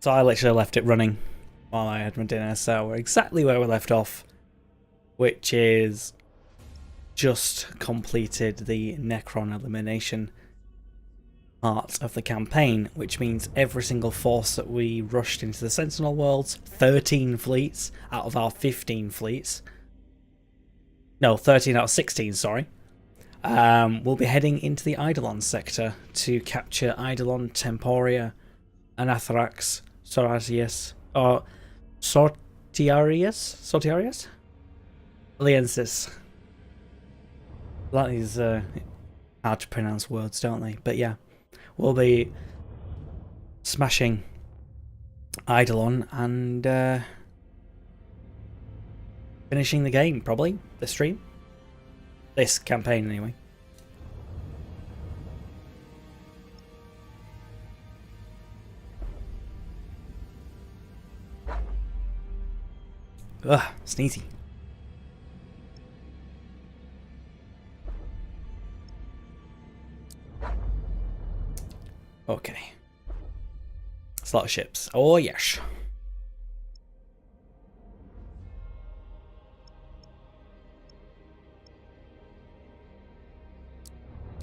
So I literally left it running while I had my dinner, so we're exactly where we left off, which is just completed the Necron elimination part of the campaign, which means every single force that we rushed into the Sentinel worlds, 13 fleets out of our 15 fleets, no, 13 out of 16, sorry, we'll be heading into the Eidolon sector to capture Eidolon, Temporia, Anathrax, Soratius, or Sortiarius? Aliensis. Like these hard to pronounce words, don't they? But yeah, we'll be smashing Eidolon and finishing the game, probably, this stream. This campaign, anyway. Ugh, sneezy. Okay. It's a lot of ships. Oh, yes.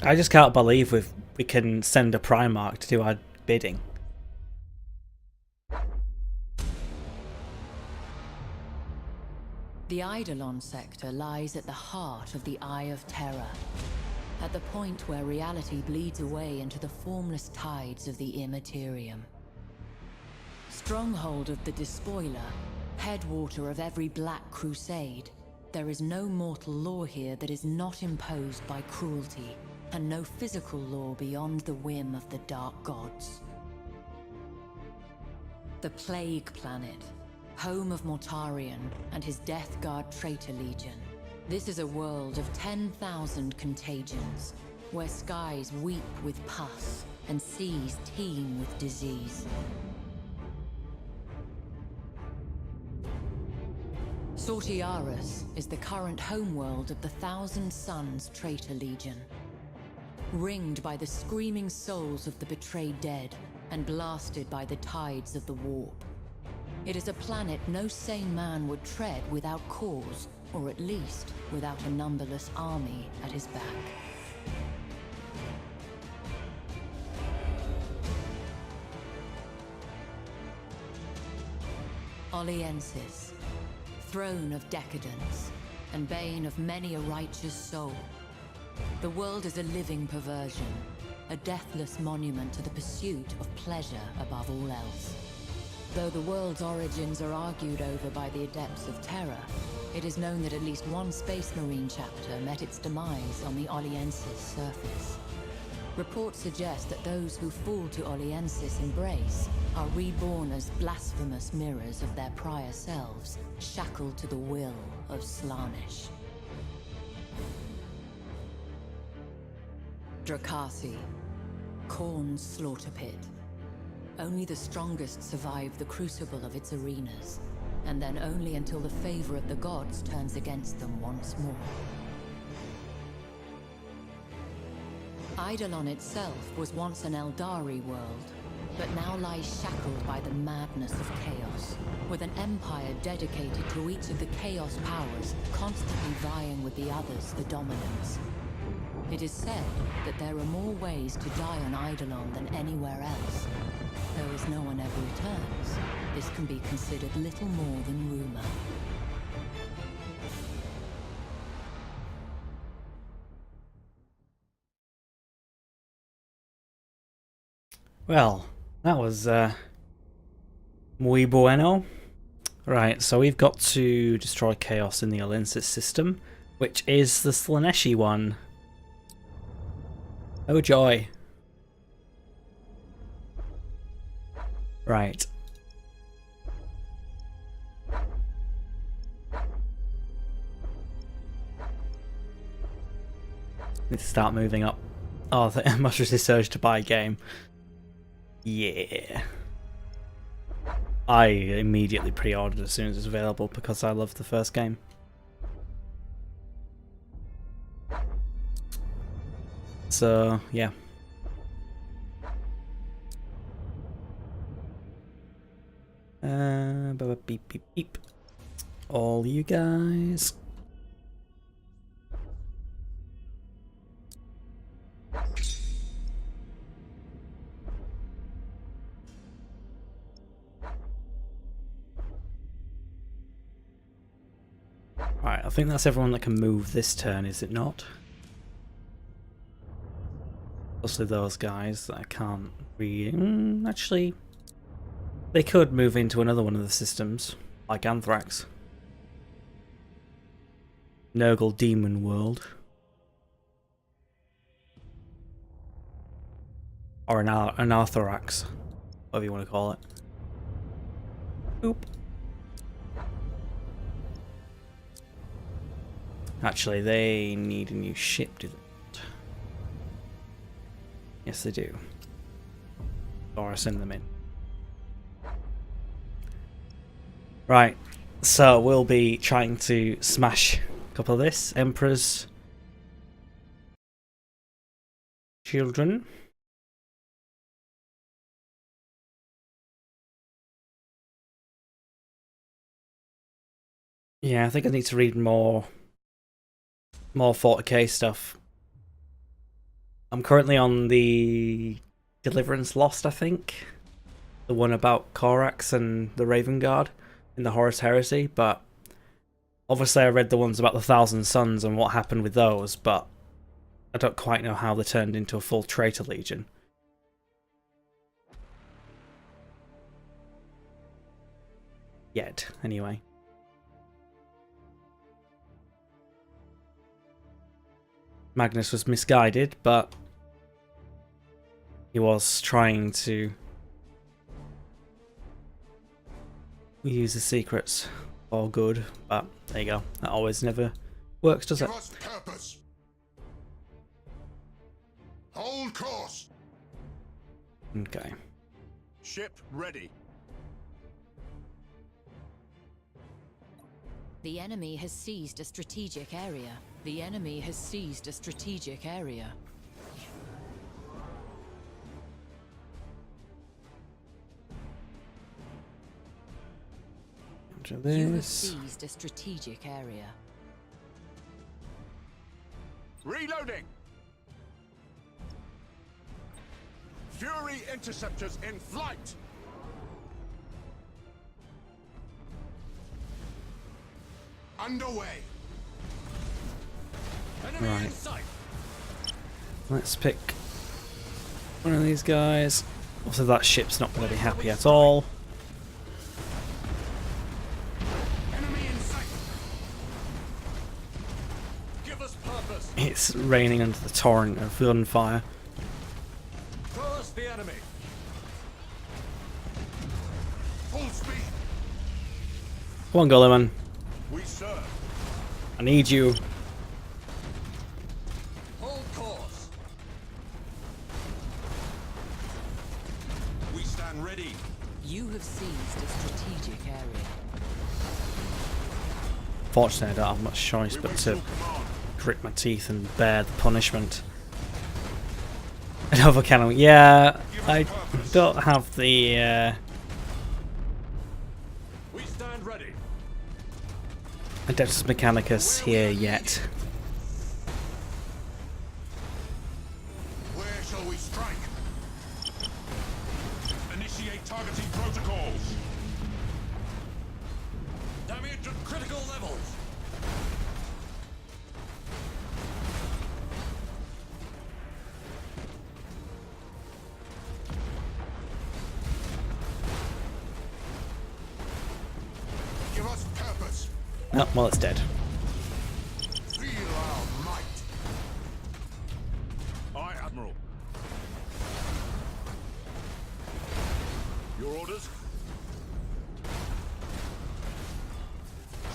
I just can't believe we can send a Primarch to do our bidding. The Eidolon sector lies at the heart of the Eye of Terror, at the point where reality bleeds away into the formless tides of the Immaterium. Stronghold of the Despoiler, headwater of every Black Crusade, there is no mortal law here that is not imposed by cruelty, and no physical law beyond the whim of the Dark Gods. The Plague Planet, home of Mortarion and his Death Guard traitor legion. This is a world of 10,000 contagions, where skies weep with pus and seas teem with disease. Sortiaris is the current homeworld of the Thousand Suns traitor legion. Ringed by the screaming souls of the betrayed dead and blasted by the tides of the warp. It is a planet no sane man would tread without cause, or at least without a numberless army at his back. Oliensis, throne of decadence, and bane of many a righteous soul. The world is a living perversion, a deathless monument to the pursuit of pleasure above all else. Though the world's origins are argued over by the Adepts of Terror, it is known that at least one Space Marine chapter met its demise on the Oliensis surface. Reports suggest that those who fall to Oliensis' embrace are reborn as blasphemous mirrors of their prior selves, shackled to the will of Slaanesh. Drakasi, Khorne's slaughter pit. Only the strongest survive the crucible of its arenas, and then only until the favor of the gods turns against them once more. Eidolon itself was once an Eldari world, but now lies shackled by the madness of chaos, with an empire dedicated to each of the chaos powers constantly vying with the others for dominance. It is said that there are more ways to die on Eidolon than anywhere else. Though as no one ever returns, this can be considered little more than rumor. Well, that was muy bueno. Right, so we've got to destroy chaos in the Olensis system, which is the Slaaneshi one. Oh joy. Right. Need to start moving up. Oh, much resist surge to buy game. Yeah. I immediately pre-ordered as soon as it's available because I love the first game. So, yeah. Beep beep beep. All you guys. Right, I think that's everyone that can move this turn, is it not? Mostly those guys that I can't read. Actually, they could move into another one of the systems, like Anthrax. Nurgle Demon World. Or an Arthrax, whatever you want to call it. Oop. Actually, they need a new ship, do they not? Yes, they do. Or I send them in. Right, so we'll be trying to smash a couple of this. Emperor's Children. Yeah, I think I need to read more 40k stuff. I'm currently on the Deliverance Lost, I think. The one about Korax and the Raven Guard in the Horus Heresy, but obviously I read the ones about the Thousand Sons and what happened with those, but I don't quite know how they turned into a full traitor legion. Yet, anyway. Magnus was misguided, but he was trying to use the secrets for good, but there you go. That always never works, does it? Give us purpose. Hold course. Okay. Ship ready. The enemy has seized a strategic area. The enemy has seized a strategic area. After You have this. seized a strategic area. Reloading. Fury interceptors in flight. Underway. Enemy Right. in sight. Let's pick one of these guys. Also, that ship's not going to be happy at all. Enemy in sight. Give us purpose. It's raining under the torrent of gunfire. Cross the enemy. Full speed. Come on, Gulliman. We serve. I need you. Hold course. We stand ready. You have seized a strategic area. Fortunately, I don't have much choice We but wait to your command. grit my teeth and bear the punishment. Another cannon. Yeah, I don't have the We stand ready. Adeptus Mechanicus here yet. Where shall we strike? Initiate targeting protocols. Damage at critical levels. Give us purpose. Oh, well, it's dead. Feel our might. Aye, Admiral. Your orders?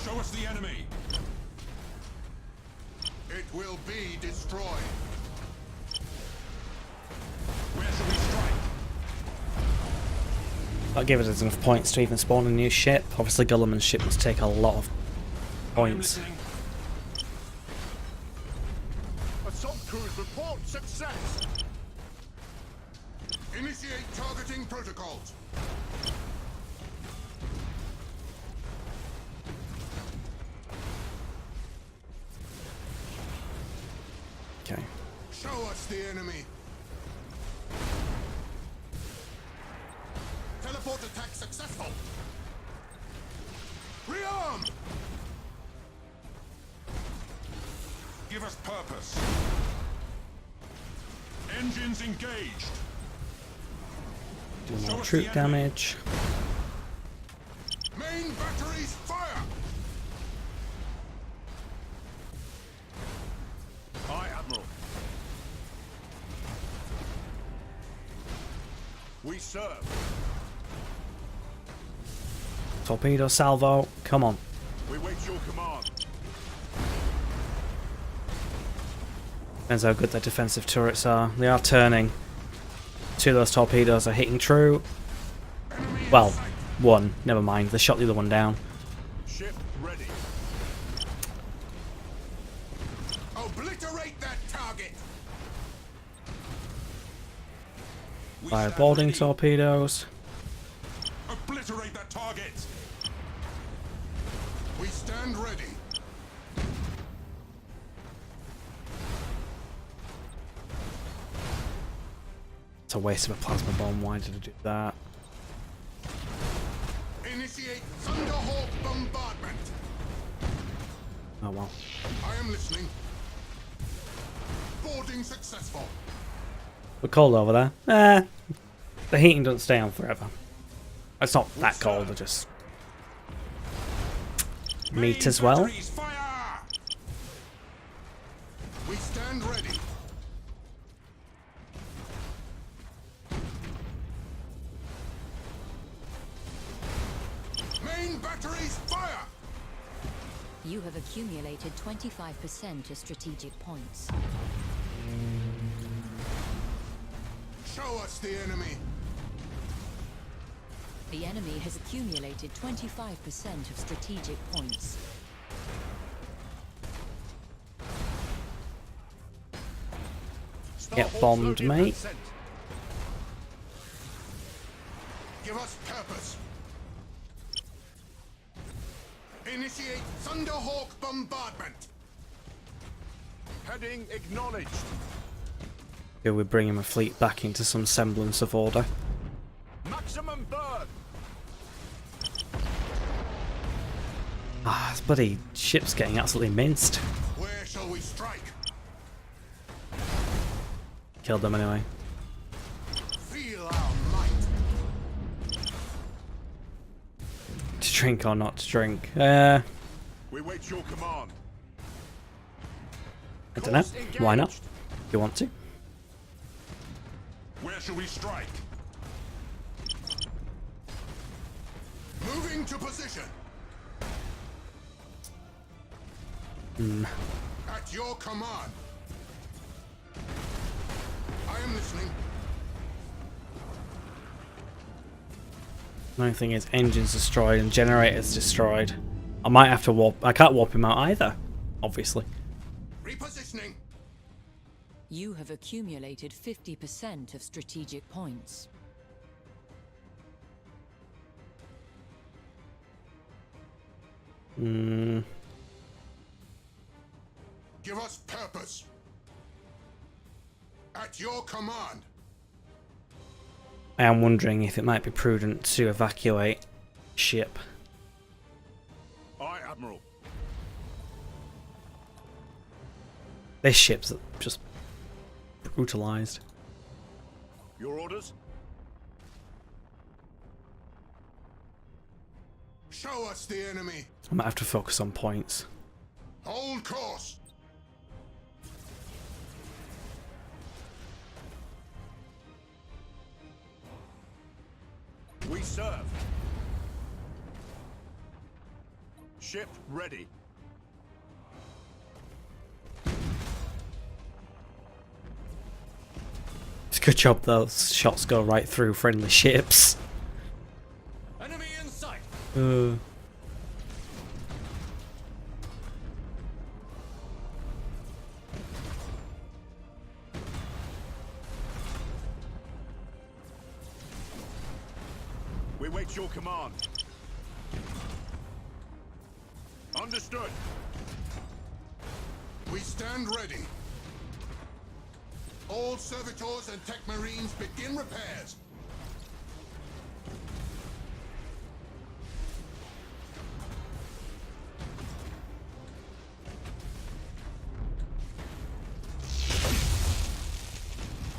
Show us the enemy. It will be destroyed. Where shall we strike? That gives us enough points to even spawn a new ship. Obviously, Gulliman's ship must take a lot of points. Assault crews report success. Initiate targeting protocols. Okay. Show us the enemy. Teleport attack successful. Rearm. Give us purpose. Engines engaged. Do Show more us troop the enemy. damage. Main batteries fire. Aye, Admiral. We serve. Torpedo salvo. Come on. We wait your command. Depends how good their defensive turrets are. They are turning. Two of those torpedoes are hitting true. Enemy in Well, sight. one. Never mind. They shot the other one down. Ship ready. Obliterate that target. We Fire stand boarding ready. torpedoes. Obliterate that target. We stand ready. It's a waste of a plasma bomb. Why did I do that? Initiate Thunderhawk bombardment. Oh well. I am listening. Boarding successful. We're cold over there. The heating doesn't stay on forever. It's not that cold. I just meat as well. Batteries fire. We stand ready. Main batteries fire. You have accumulated 25% of strategic points. Show us the enemy. The enemy has accumulated 25% of strategic points. Get bombed, mate. Give us purpose. Initiate Thunderhawk bombardment. Heading acknowledged. Okay, we're bringing my fleet back into some semblance of order. Maximum burn. Ah, this bloody ship's getting absolutely minced. Where shall we strike? Killed them anyway. Feel our might. To drink or not to drink? I We wait your command. don't know. Why not? You want to? Where shall we strike? Moving to position. At your command. I am listening. The only thing is, engines destroyed and generators destroyed. I might have to warp. I can't warp him out either, obviously. Repositioning. You have accumulated 50% of strategic points. Give us purpose. At your command. I am wondering if it might be prudent to evacuate ship. Aye, Admiral. This ship's just brutalized. Your orders? Show us the enemy. I might have to focus on points. Hold course. We serve. Ship ready. It's a good job those shots go right through friendly ships. Enemy in sight. We wait your command. Understood. We stand ready. All servitors and tech marines begin repairs.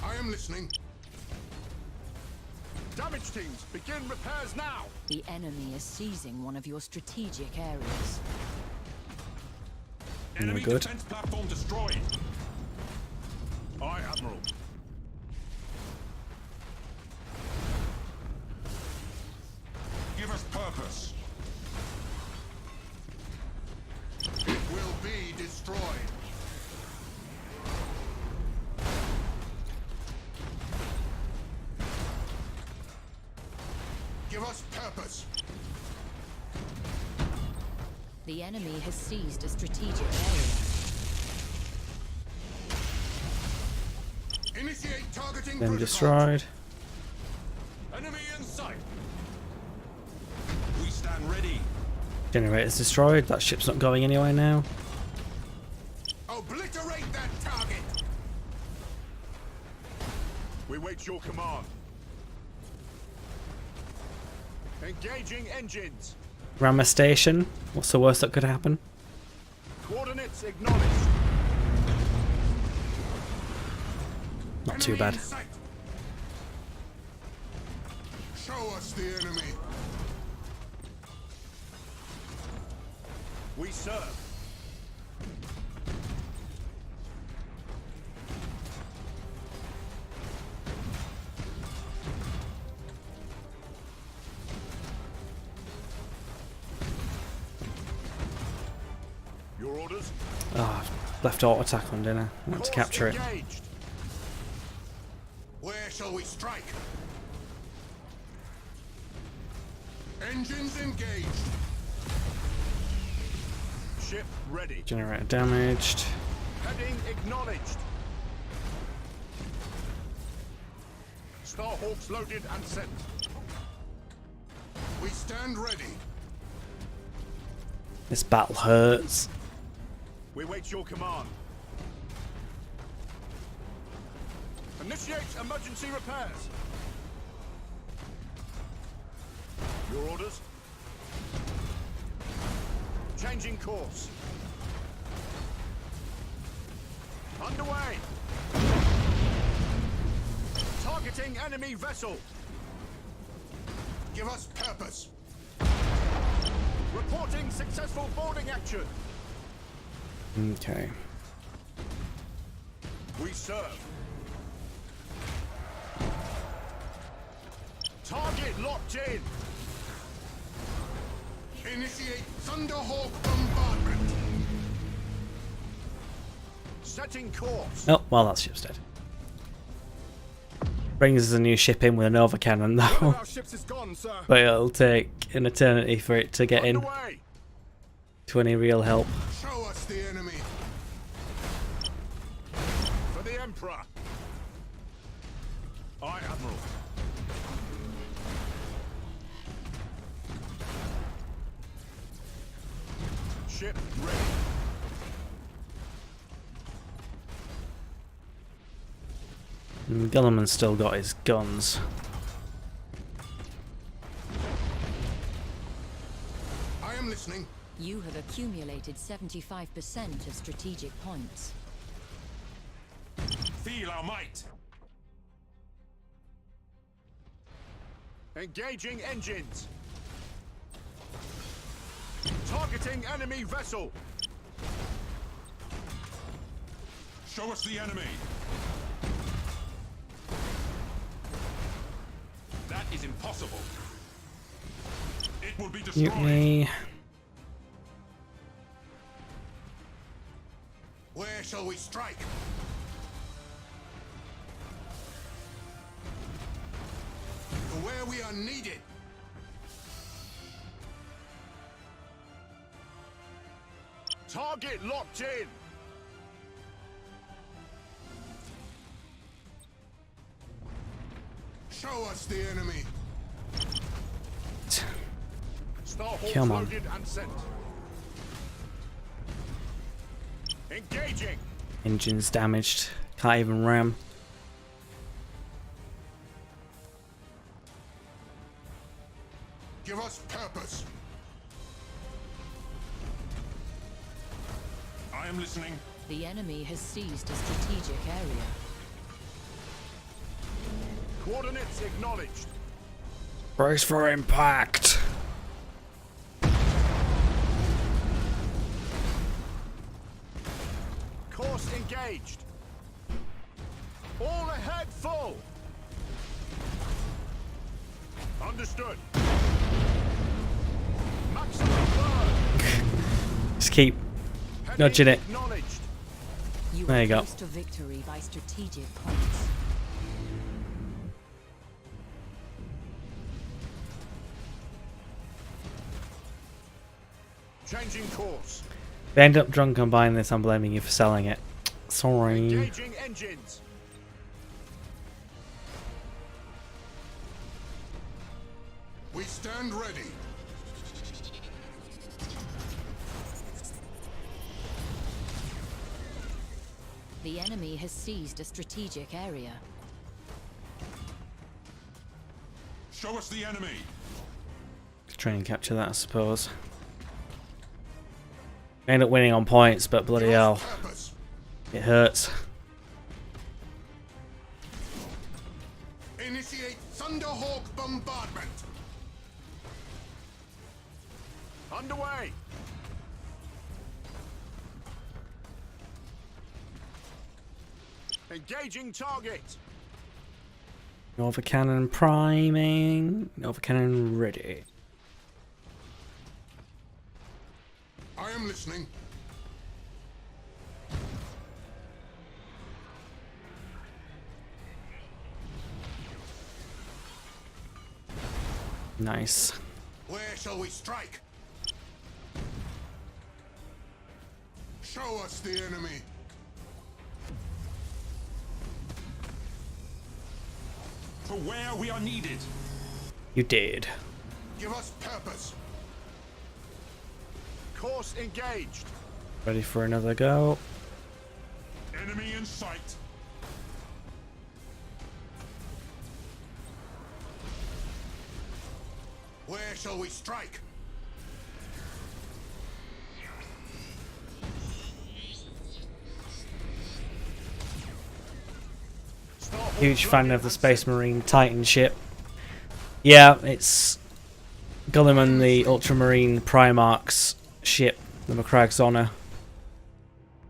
I am listening. Damage teams, begin repairs now! The enemy is seizing one of your strategic areas. Enemy good. defense platform destroyed. Aye, Admiral. Give us purpose. It will be destroyed. Give us purpose. The enemy has seized a strategic area. Initiate targeting Then protocols. destroyed. Enemy in sight. We stand ready. Generator's destroyed. That ship's not going anywhere now. Obliterate that target. We wait your command. Engaging engines. Rammer station. What's the worst that could happen? Coordinates acknowledged. Not too bad. In sight. Show us the enemy. We serve. Your orders? Oh, left auto attack on, didn't I? I want to capture it. Engaged. Where shall we strike? Engines engaged. Ship ready. Generator damaged. Heading acknowledged. Starhawks loaded and sent. We stand ready. This battle hurts. We wait your command. Initiate emergency repairs. Your orders? Changing course. Underway. Targeting enemy vessel. Give us purpose. Reporting successful boarding action. Okay. We serve. Target locked in. Initiate Thunderhawk bombardment. Setting course. Oh, well, that ship's dead. Brings us a new ship in with a Nova cannon, One though. of our ships is gone, sir. But it'll take an eternity for it to get in Underway. to any real help. Show us the enemy. For the Emperor. Aye, Admiral. Ship ready. Gulliman's still got his guns. I am listening. You have accumulated 75% of strategic points. Feel our might. Engaging engines. Targeting enemy vessel. Show us the enemy. That is impossible. It will be destroyed. Mutiny. Where shall we strike? To where we are needed. Target locked in. Show us the enemy. Starhawks Come on. loaded and sent. Engaging. Engines damaged. Can't even ram. am listening. The enemy has seized a strategic area. Coordinates acknowledged. Brace for impact. Course engaged. All ahead full. Understood. Maximum burn. Just keep nudging it. Acknowledged. You There are you go. close to victory by strategic points. Changing course. If I end up drunk on buying this, I'm blaming you for selling it. Sorry. Engaging engines. We stand ready. The enemy has seized a strategic area. Show us the enemy. Try and capture that, I suppose. I end up winning on points, but bloody hell, Purpose. it hurts. Initiate Thunderhawk bombardment. Underway. Engaging target. Nova Cannon priming. Nova Cannon ready. I am listening. Nice. Where shall we strike? Show us the enemy. To where we are needed. You did. Give us purpose. Course engaged. Ready for another go. Enemy in sight. Where shall we strike? Huge fan of the Space Marine Titan ship. Yeah, it's Gulliman, the Ultramarine Primarch's ship, the Macrag's Honor.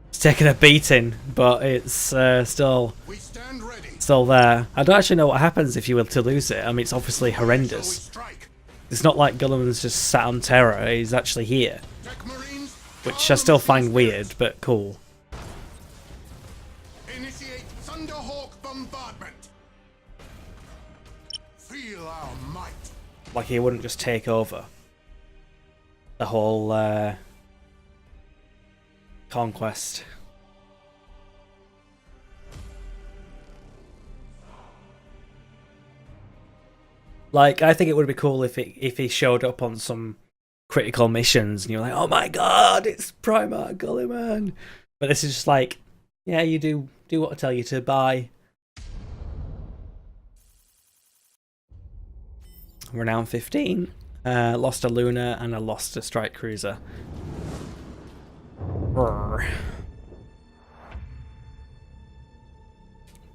It's taken a beating, but it's still We stand ready. there. I don't actually know what happens if you were to lose it. I mean, it's obviously Shall we horrendous. strike? It's not like Gulliman's just sat on terror. He's actually here, Tech Marines, which I still find weird, but cool. initiate Thunderhawk bombardment. Feel our might. Like he wouldn't just take over the whole conquest. Like, I think it would be cool if he showed up on some critical missions and you're like, oh my god, it's Primarch Gulliman. But this is just like, yeah, you do what I tell you to, bye. Renown 15. Lost a Luna and I lost a Strike Cruiser. Brr.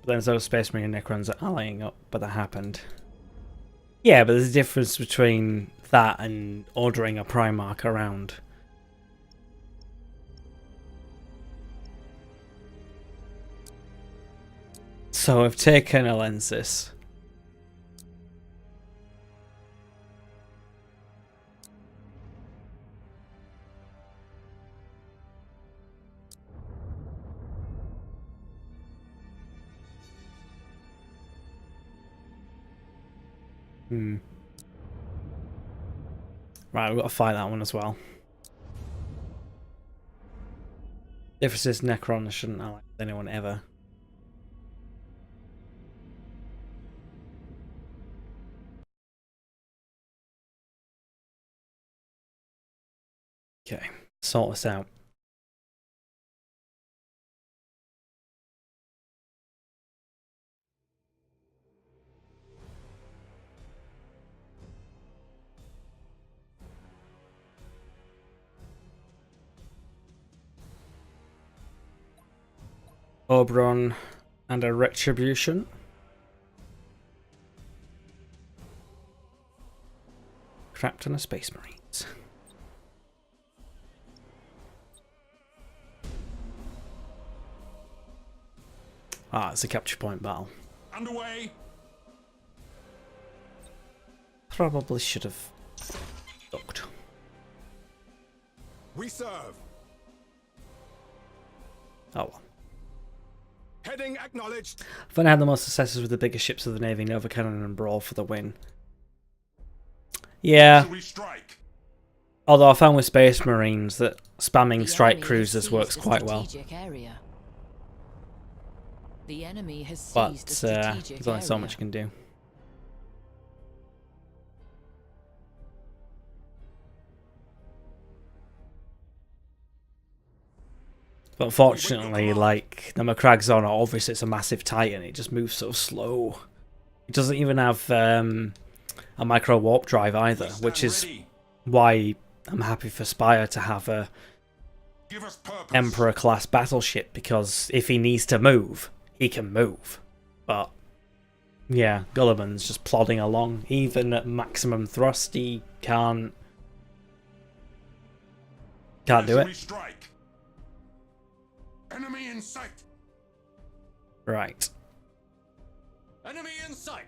But then those Space Marine Necrons are allying up, but that happened. Yeah, but there's a difference between that and ordering a Primarch around. So I've taken a Lensis. Right, we've got to fight that one as well. Difference is Necron shouldn't ally with anyone ever. Okay, sort this out. Oberon and a Retribution. Trapped on a Space Marines. Ah, it's a capture point battle. Underway. Probably should have ducked. We serve. Oh well. Heading acknowledged. I've only had the most successes with the bigger ships of the Navy, Nova Cannon and Brawl for the win. Yeah. Shall we strike? Although I found with Space Marines that spamming The strike enemy cruisers has works seized a quite well. strategic area. The enemy has But seized a strategic there's only so area. much you can do. But unfortunately, like, the Macragzon, obviously it's a massive Titan, it just moves so slow. It doesn't even have a micro warp drive either, We stand which is ready. why I'm happy for Spire to have a Give us purpose. Emperor class battleship, because if he needs to move, he can move. But yeah, Gulliman's just plodding along. Even at maximum thrust, he can't do Shall it. we strike? Enemy in sight. Right. Enemy in sight.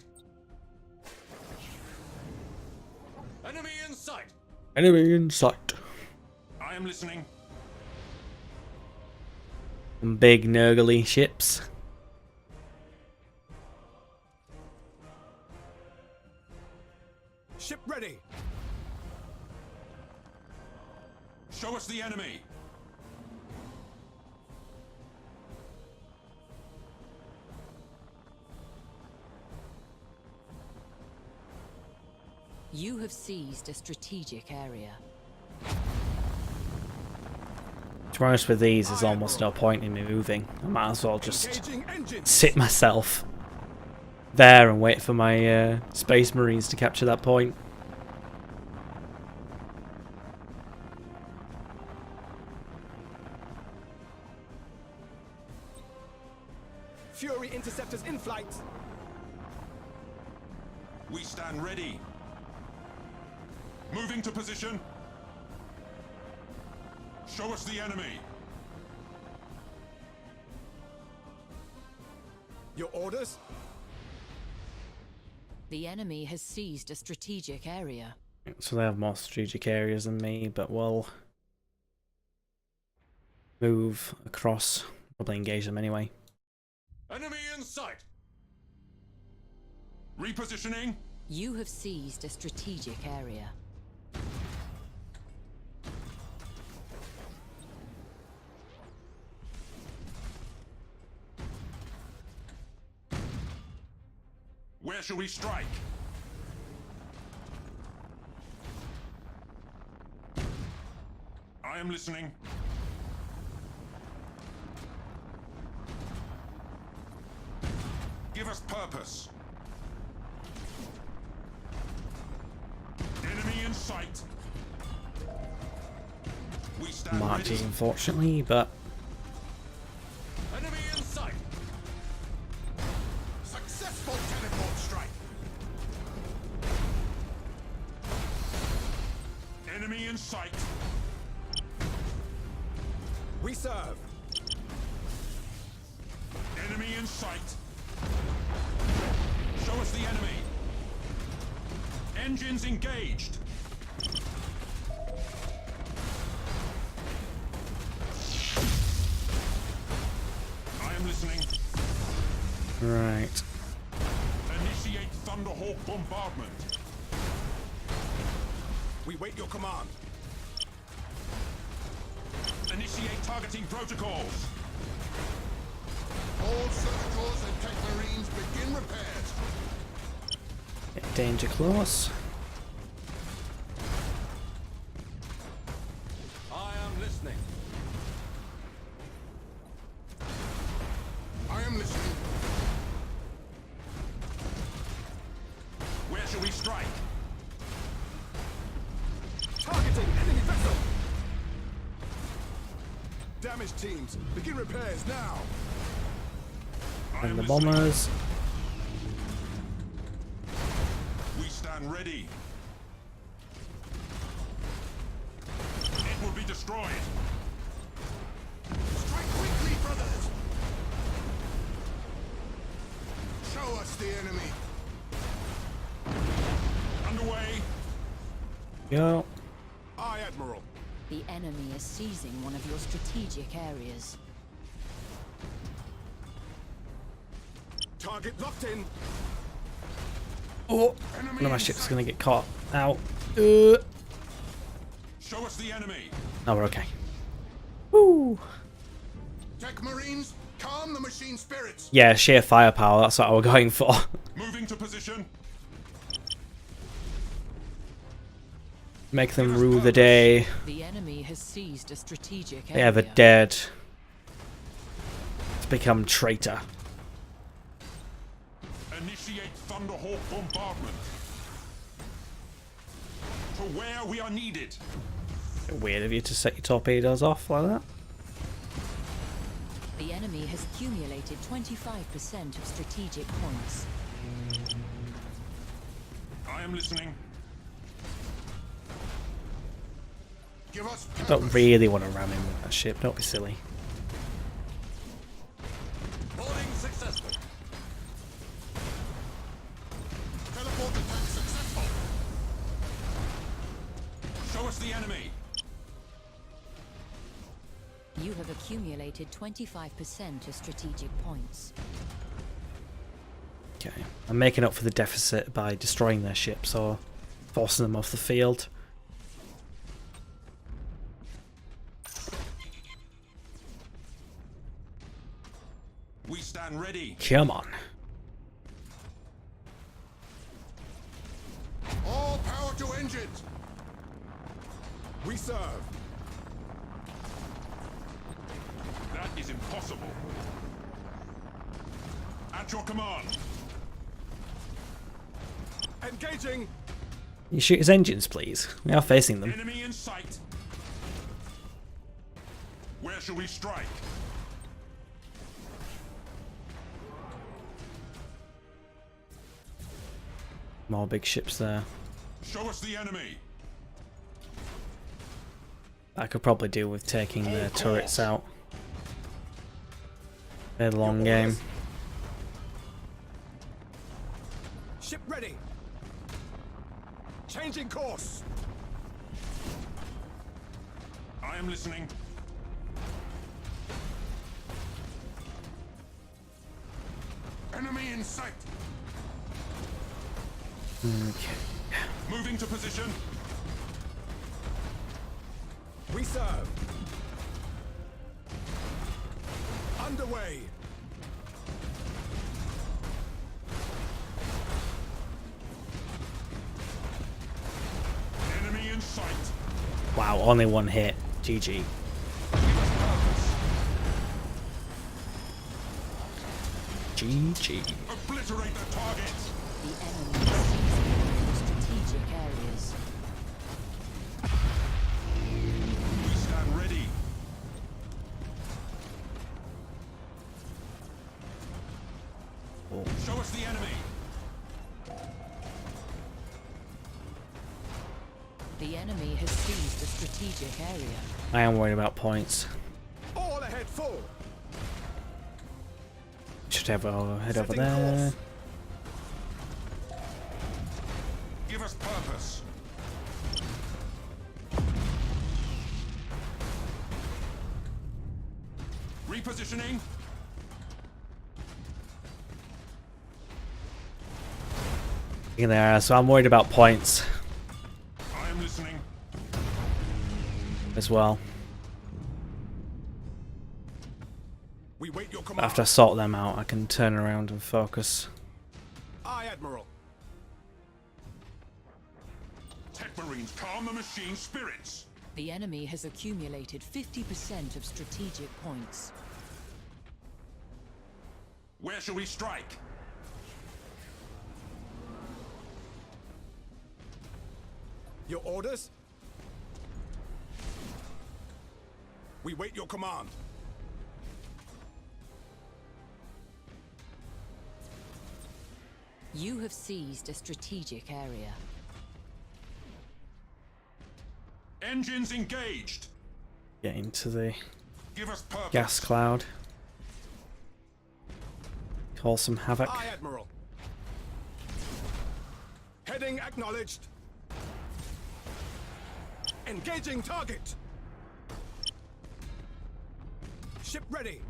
Enemy in sight. Enemy in sight. I am listening. Some big nurgly ships. Ship ready. Show us the enemy. You have seized a strategic area. To be honest with these, there's almost no point in me moving. I might as well just Engaging engines. sit myself there and wait for my Space Marines to capture that point. Fury interceptors in flight. We stand ready. Moving to position. Show us the enemy. Your orders? The enemy has seized a strategic area. So they have more strategic areas than me, but we'll move across. Probably engage them anyway. Enemy in sight. Repositioning. You have seized a strategic area. Where shall we strike? I am listening. Give us purpose. Enemy in sight. We stand Marches, ready. unfortunately, but Enemy in sight. Successful teleport strike. Enemy in sight. We serve. Enemy in sight. Show us the enemy. Engines engaged. I am listening. right. Initiate Thunderhawk bombardment. We wait your command. Initiate targeting protocols. All surgicals and tech marines begin repairs. Get danger close. I am listening. I am listening. Where shall we strike? Targeting enemy vessel. Damage teams, begin repairs now. And the bombers. We stand ready. It will be destroyed. Strike quickly, brothers! Show us the enemy. Underway. Go. Aye, Admiral. The enemy is seizing one of your strategic areas. Target locked in. Oh, Enemy one of my in ships is sight. going to get caught. Ow. Show us the enemy. Oh, we're okay. Woo. Tech Marines, calm the machine spirits. Yeah, sheer firepower. That's what we're going for. Moving to position. Make them rue the day The enemy has seized a strategic they area. ever dared to become traitor. Initiate Thunderhawk bombardment. To where we are needed. Weird of you to set your torpedoes off like that. The enemy has accumulated 25% of strategic points. I am listening. Give us I don't purpose. really want to ram him with that ship. Don't be silly. Boarding successful. Teleport attack successful. Show us the enemy. You have accumulated 25% of strategic points. Okay. I'm making up for the deficit by destroying their ships or forcing them off the field. We stand ready. Come on. All power to engines. We serve. That is impossible. At your command. Engaging. You shoot his engines, please. We are facing them. Enemy in sight. Where shall we strike? More big ships there. Show us the enemy. I could probably do with taking their turrets out. They're the long game. Ship ready. Changing course. I am listening. Enemy in sight. Okay. Moving to position. We serve. Underway. Enemy in sight. Wow, only one hit. GG. GG. Obliterate the targets. The enemy is seizing one of your strategic areas. We stand ready. Show us the enemy. The enemy has seized a strategic area. I am worried about points. All ahead full. Should have a head over Setting there. course. Give us purpose. Repositioning. In there, so I'm worried about points I am listening. as well. We wait your command. After I sort them out, I can turn around and focus. Aye, Admiral. Tech Marines, calm the machine spirits. The enemy has accumulated 50% of strategic points. Where shall we strike? Your orders? We wait your command. You have seized a strategic area. Engines engaged. Get into the Give us purpose. gas cloud. Cause some havoc. Aye, Admiral. Heading acknowledged. Engaging target. Ship ready.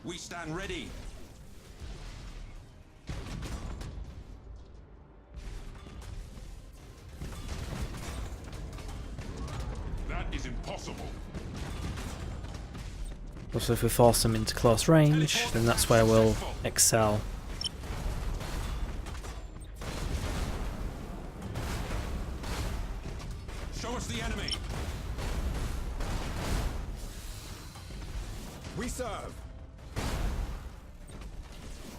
We stand ready. That is impossible. Also, if we force them into close range, then that's where we'll excel. Show us the enemy. We serve.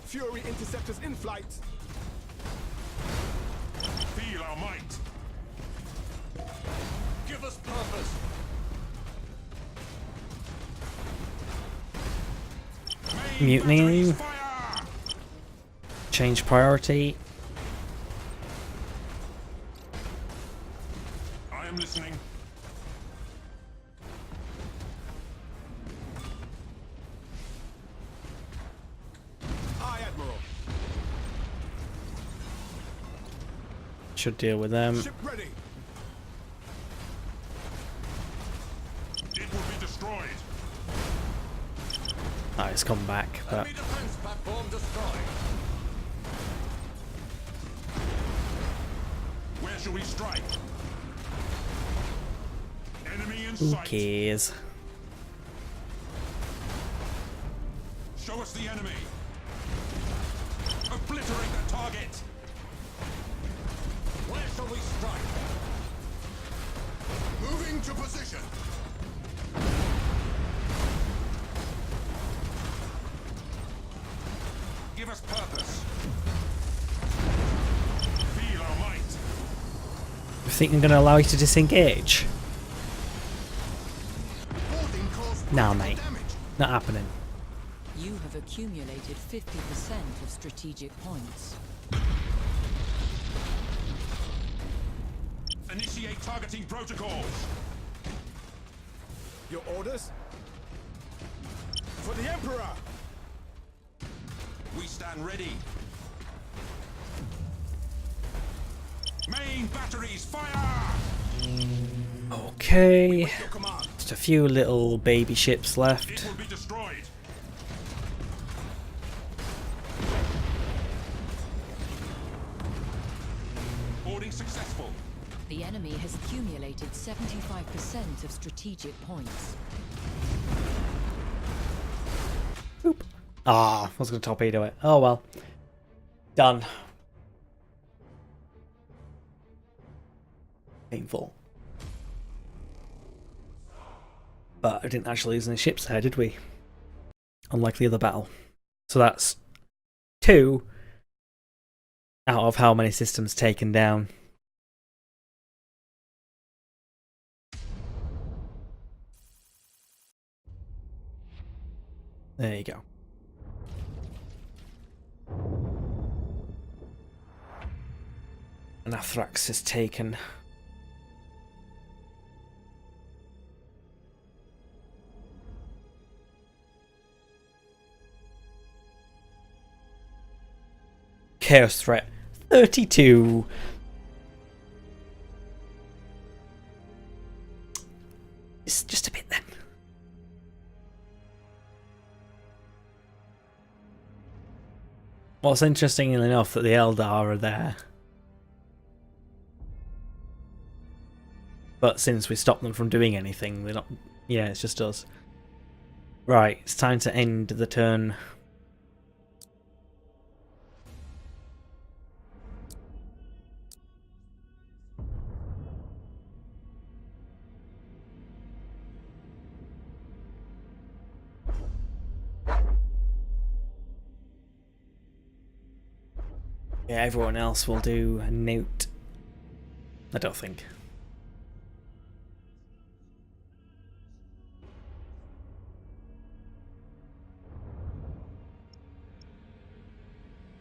Fury interceptors in flight. Feel our might. Give us purpose. Main Mutiny. batteries fire! Change priority. I am listening. Aye, Admiral. Should deal with them. Ship ready. It will be destroyed. Ah, it's come back, but Enemy defense platform destroyed. Where shall we strike? Enemy in who sight. cares? Show us the enemy. Obliterate the target. Where shall we strike? Moving to position. Give us purpose. Feel our might. You think I'm going to allow you to disengage? Boarding caused Nah, critical mate. damage. Not happening. You have accumulated 50% of strategic points. Initiate targeting protocols. Your orders? For the Emperor! We stand ready. Main batteries fire! Okay. Your command. Just a few little baby ships It left. will be destroyed. Boarding successful. The enemy has accumulated 75% of strategic points. Ah, I was going to torpedo it. Oh well. Done. Painful. But I didn't actually lose any ships there, did we? Unlike the other battle. So that's 2 out of how many systems taken down. There you go. Anathrax is taken. Chaos threat 32. It's just a bit then. What's interesting enough that the Eldar are there. But since we stopped them from doing anything, they're not... Yeah, it's just us. Right, it's time to end the turn. Yeah, everyone else will do a note. I don't think.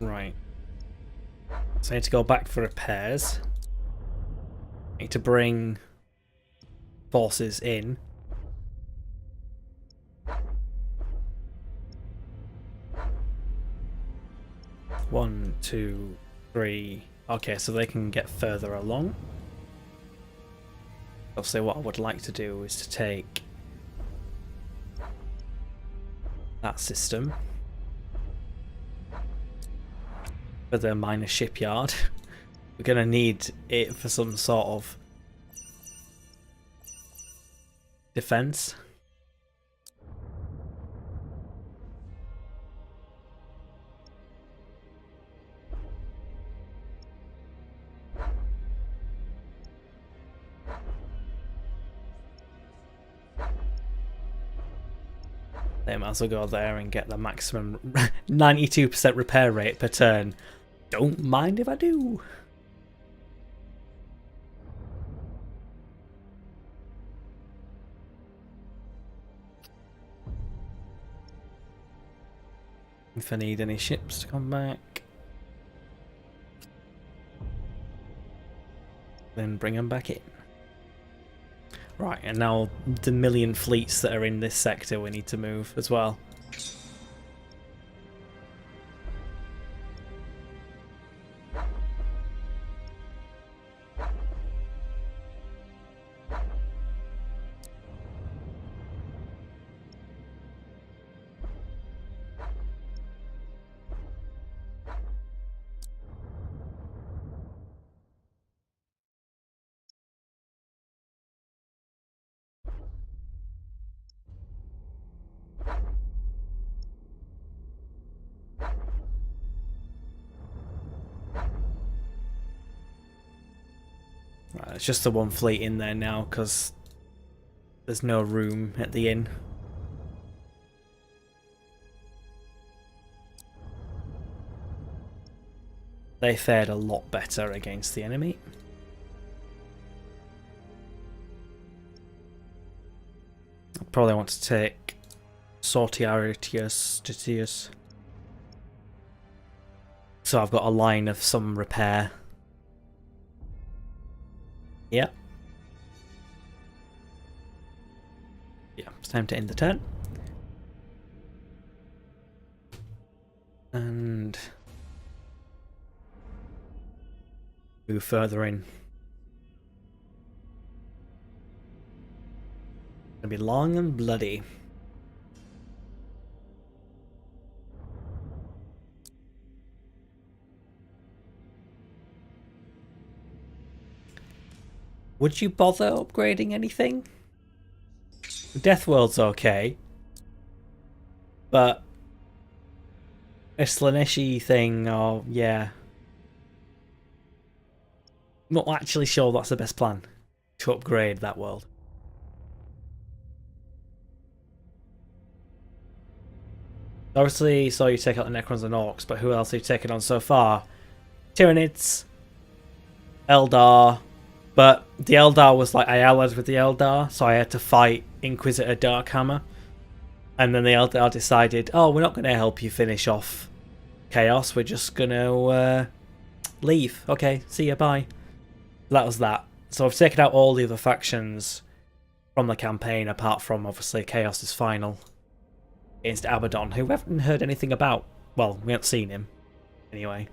Right. So I need to go back for repairs. I need to bring forces in. One, two, three. Okay, so they can get further along. Obviously, what I would like to do is to take that system for the minor shipyard. We're going to need it for some sort of defense. They might as well go there and get the maximum 92% repair rate per turn. Don't mind if I do. If I need any ships to come back, then bring them back in. Right, and now the million fleets that are in this sector we need to move as well. Right, it's just the one fleet in there now because there's no room at the inn. They fared a lot better against the enemy. I probably want to take Sortiaritius. So I've got a line of some repair. Yeah. Yeah, it's time to end the turn. And move further in. Gonna be long and bloody. Would you bother upgrading anything? Death World's okay, but a Slaneshi thing, or yeah, not actually sure that's the best plan to upgrade that world. Obviously, saw you take out the Necrons and Orcs, but who else have you taken on so far? Tyranids, Eldar, but the Eldar was like I allied with the Eldar, so I had to fight Inquisitor Darkhammer, and then the Eldar decided, oh, we're not going to help you finish off Chaos, we're just going to leave. Okay, see ya, bye. That was that. So I've taken out all the other factions from the campaign, apart from obviously Chaos's final against Abaddon, who we haven't heard anything about. Well, we haven't seen him anyway.